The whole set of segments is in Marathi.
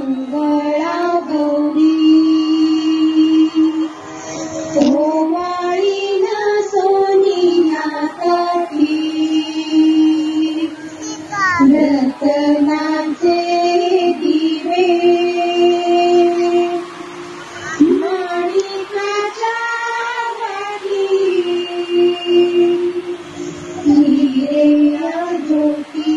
मंगळा गौरी ओवाळीन सोनिया काठी रतनाचे दिवे माणिकाच्या वाटी हिरेया ज्योती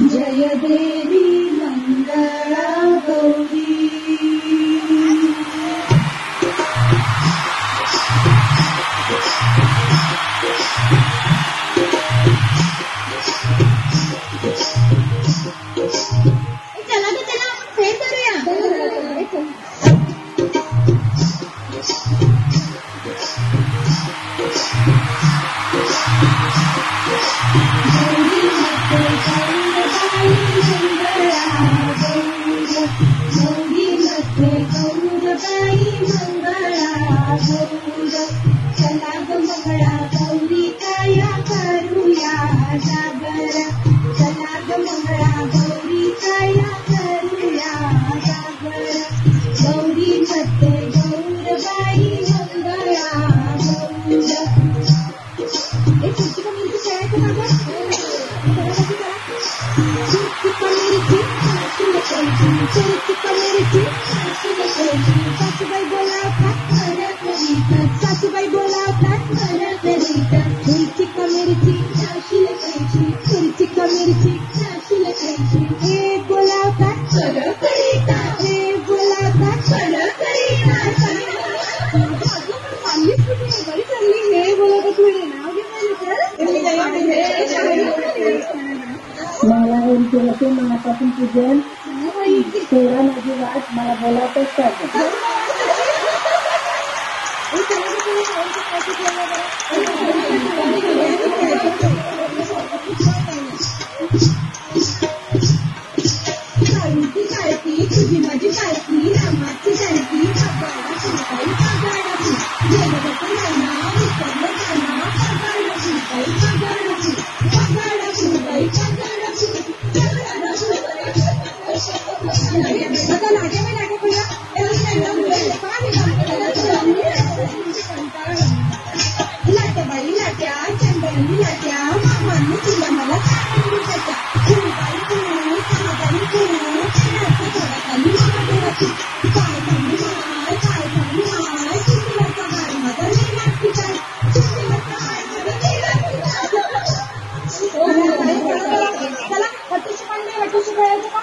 जय देवी मंगळा गौरी चला तर चला फेर करूया चला ग मंगळा गौरी काया करूया जागर चला ग मंगळा गौरी काया करूया जागर गौरी मध्ये गौरबाई मंगळा गौर एक कुठची कमेरीची शाळेत सासूबाई बोलावतात सासूबाई बोलावतात खुर्ची कमेरीची नाशिल खायची खुर्ची कमेरीची नाशिल खायची हे बोलावतात सगळं करीता हे बोलावतात सगळं करीता बरी चालली हे बोलावतात म्हणे नाव घे मला एम केलं ते मनापासून पूजन तेवढा माझी वाट मला बोलावतच पाहिजे तुझी माझी पालखी रामाची जानकी पगाडा सुनबाई पगाडाची जगदत्त नाना विसरलं नाना पगाडा सुनबाई पगाडाची पगाडा सुनबाई पगाडाची आता लागे मी लागे पहिला लाट्याबाई लाट्या चंदनी लाट्या मामांनी तुला मला चांगली त्याच्या सुनबाई कुणू समाधानी कुणू थोडाखाली महादेवाची काय सांगू माय सुंदरचा हाय माझा लीलाची काय सुंदरचा हाय माझा लीलाची चला वटूशी पांडे वटूशी खेळायचं का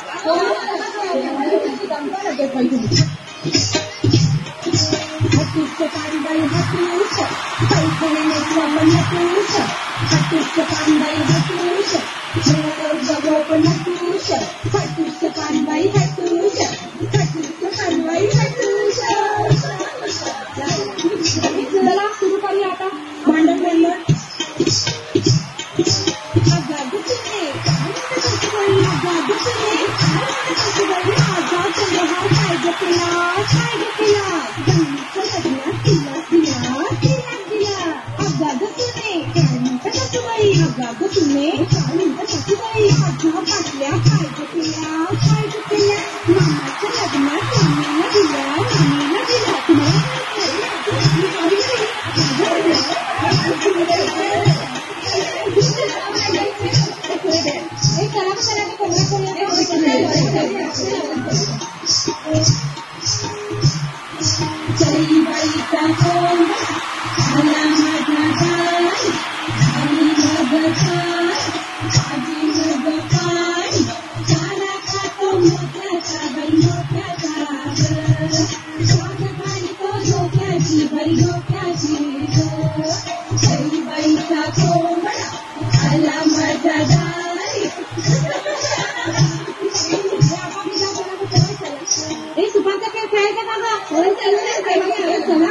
हटूस पांबाई हटूस पैठणी नेसला पण हटूस हटूस पांबाई हटूस जगो पण हटूस हटूस पांबाई हटूस हटूस पांबाई हटूस चला सुरू करूया आता भांडण बनलं मामाच्या लग्नात मम्मीला दिल्या मम्मीला दिल्या चली बाईचा कोण आला माझा गाय आणि मग काय आजी मग काय चारा खातो मोठ्याचा बाई मोठ्याचा स्वाद खाली तो डोक्याची बाई डोक्याची चली बाईचा कोण आला माझा गाय सुपाचा खेळ खेळायचा का गं चला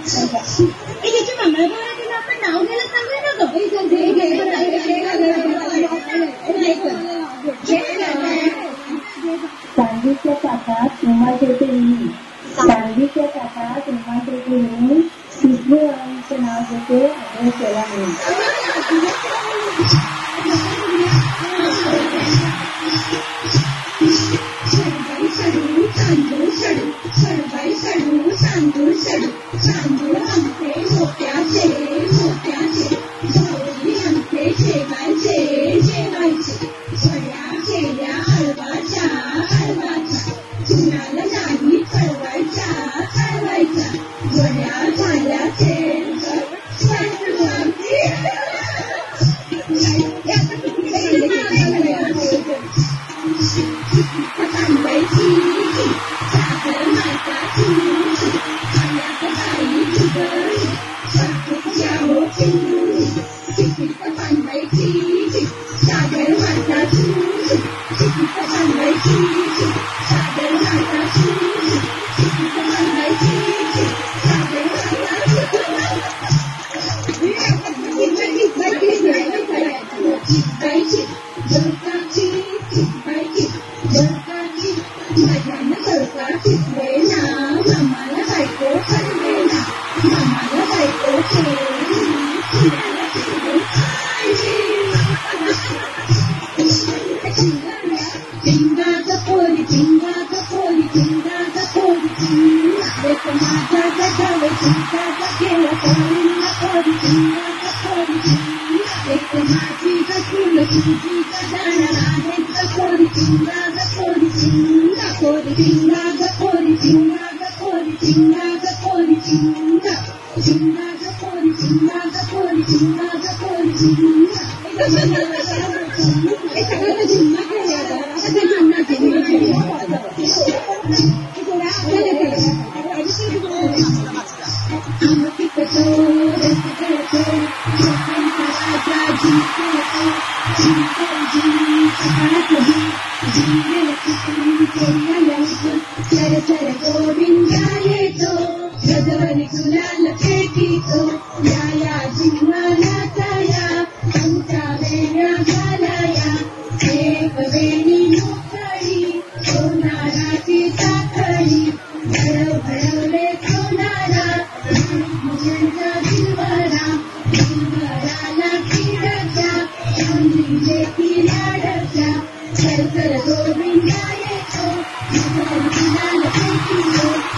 त्याची मंगळगौरातीला आपण नाव घ्यायला सांगू ना गं. चांदीच्या ताटात उमादेवी मी, चांदीच्या ताटात उमादेवी मी, तिसरी वाणीचं नाव घेते अभय केला मी. तांदूळ आमचे मोत्याचे मोत्याचे, भाऊजी आमचे जेवायचे जेवायचे, वड्या केल्या हलवाच्या हलवाच्या, कुणाला नाही कळवायच्या कळवायच्या, वड्या झाल्या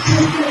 Thank you.